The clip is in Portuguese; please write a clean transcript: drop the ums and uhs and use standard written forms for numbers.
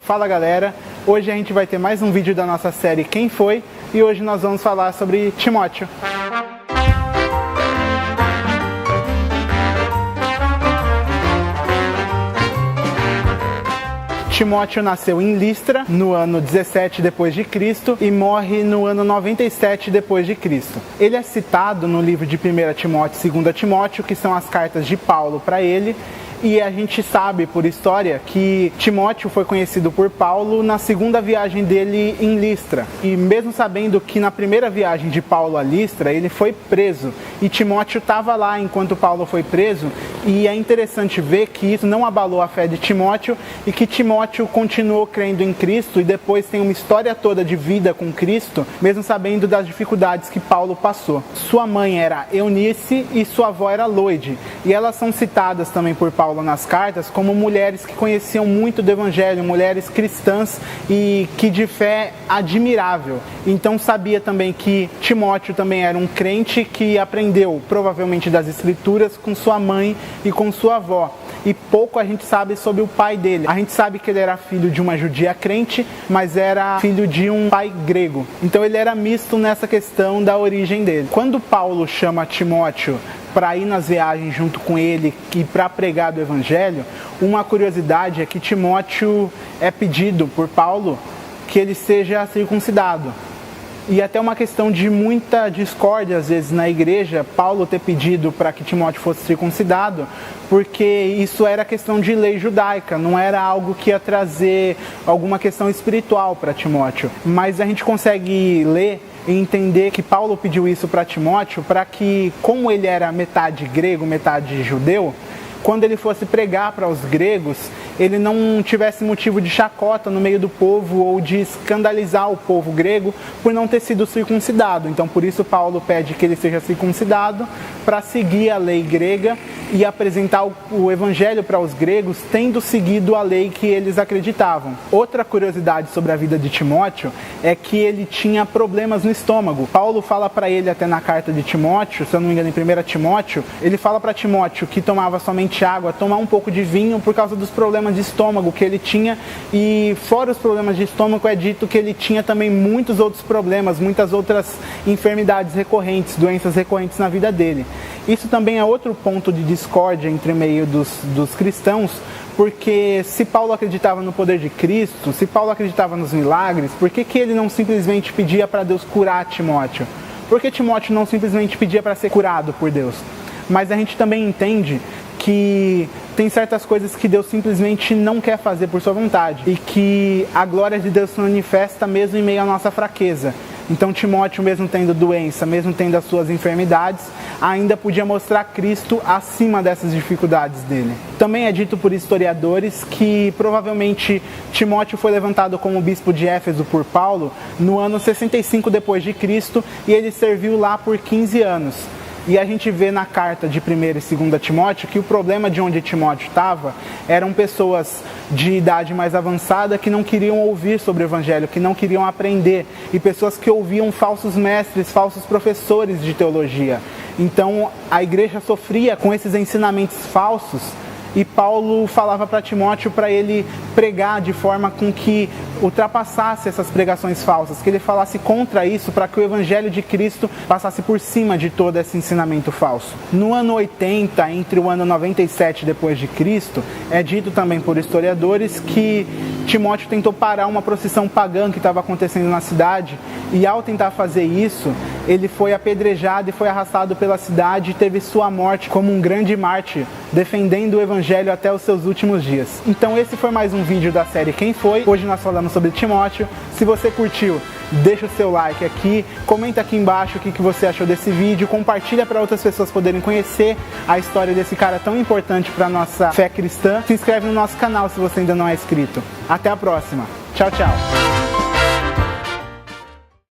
Fala galera, hoje a gente vai ter mais um vídeo da nossa série Quem Foi? E hoje nós vamos falar sobre Timóteo. Timóteo nasceu em Listra no ano 17 depois de Cristo e morre no ano 97 depois de Cristo. Ele é citado no livro de 1 Timóteo e 2 Timóteo, que são as cartas de Paulo para ele. E a gente sabe por história que Timóteo foi conhecido por Paulo na segunda viagem dele em Listra. E mesmo sabendo que na primeira viagem de Paulo a Listra, ele foi preso. E Timóteo estava lá enquanto Paulo foi preso. E é interessante ver que isso não abalou a fé de Timóteo e que Timóteo continuou crendo em Cristo e depois tem uma história toda de vida com Cristo, mesmo sabendo das dificuldades que Paulo passou. Sua mãe era Eunice e sua avó era Loide. E elas são citadas também por Paulo nas cartas como mulheres que conheciam muito do Evangelho, mulheres cristãs e que de fé admirável. Então sabia também que Timóteo também era um crente que aprendeu provavelmente das Escrituras com sua mãe e com sua avó. E pouco a gente sabe sobre o pai dele. A gente sabe que ele era filho de uma judia crente, mas era filho de um pai grego. Então ele era misto nessa questão da origem dele. Quando Paulo chama Timóteo para ir nas viagens junto com ele e para pregar do Evangelho, uma curiosidade é que Timóteo é pedido por Paulo que ele seja circuncidado. E até uma questão de muita discórdia, às vezes, na igreja, Paulo ter pedido para que Timóteo fosse circuncidado, porque isso era questão de lei judaica, não era algo que ia trazer alguma questão espiritual para Timóteo. Mas a gente consegue ler e entender que Paulo pediu isso para Timóteo para que, como ele era metade grego, metade judeu, quando ele fosse pregar para os gregos, ele não tivesse motivo de chacota no meio do povo ou de escandalizar o povo grego por não ter sido circuncidado. Então, por isso, Paulo pede que ele seja circuncidado para seguir a lei grega e apresentar o evangelho para os gregos, tendo seguido a lei que eles acreditavam. Outra curiosidade sobre a vida de Timóteo é que ele tinha problemas no estômago. Paulo fala para ele até na carta de Timóteo, se eu não me engano em 1 Timóteo, ele fala para Timóteo que tomava somente água, tomar um pouco de vinho por causa dos problemas de estômago que ele tinha, e fora os problemas de estômago é dito que ele tinha também muitos outros problemas, muitas outras enfermidades recorrentes, doenças recorrentes na vida dele. Isso também é outro ponto de discórdia entre meio dos cristãos, porque se Paulo acreditava no poder de Cristo, se Paulo acreditava nos milagres, por que ele não simplesmente pedia para Deus curar Timóteo? Por que Timóteo não simplesmente pedia para ser curado por Deus? Mas a gente também entende que tem certas coisas que Deus simplesmente não quer fazer por sua vontade e que a glória de Deus se manifesta mesmo em meio à nossa fraqueza. Então Timóteo, mesmo tendo doença, mesmo tendo as suas enfermidades, ainda podia mostrar Cristo acima dessas dificuldades dele. Também é dito por historiadores que provavelmente Timóteo foi levantado como bispo de Éfeso por Paulo no ano 65 depois de Cristo e ele serviu lá por 15 anos. E a gente vê na carta de 1 e 2 Timóteo que o problema de onde Timóteo estava eram pessoas de idade mais avançada que não queriam ouvir sobre o Evangelho, que não queriam aprender, e pessoas que ouviam falsos mestres, falsos professores de teologia. Então a igreja sofria com esses ensinamentos falsos. E Paulo falava para Timóteo para ele pregar de forma com que ultrapassasse essas pregações falsas, que ele falasse contra isso para que o Evangelho de Cristo passasse por cima de todo esse ensinamento falso. No ano 80, entre o ano 97 depois de Cristo, é dito também por historiadores que Timóteo tentou parar uma procissão pagã que estava acontecendo na cidade e ao tentar fazer isso, ele foi apedrejado e foi arrastado pela cidade e teve sua morte como um grande mártir, defendendo o Evangelho até os seus últimos dias. Então esse foi mais um vídeo da série Quem Foi? Hoje nós falamos sobre Timóteo. Se você curtiu, deixa o seu like aqui, comenta aqui embaixo o que você achou desse vídeo, compartilha para outras pessoas poderem conhecer a história desse cara tão importante para a nossa fé cristã. Se inscreve no nosso canal se você ainda não é inscrito. Até a próxima. Tchau, tchau.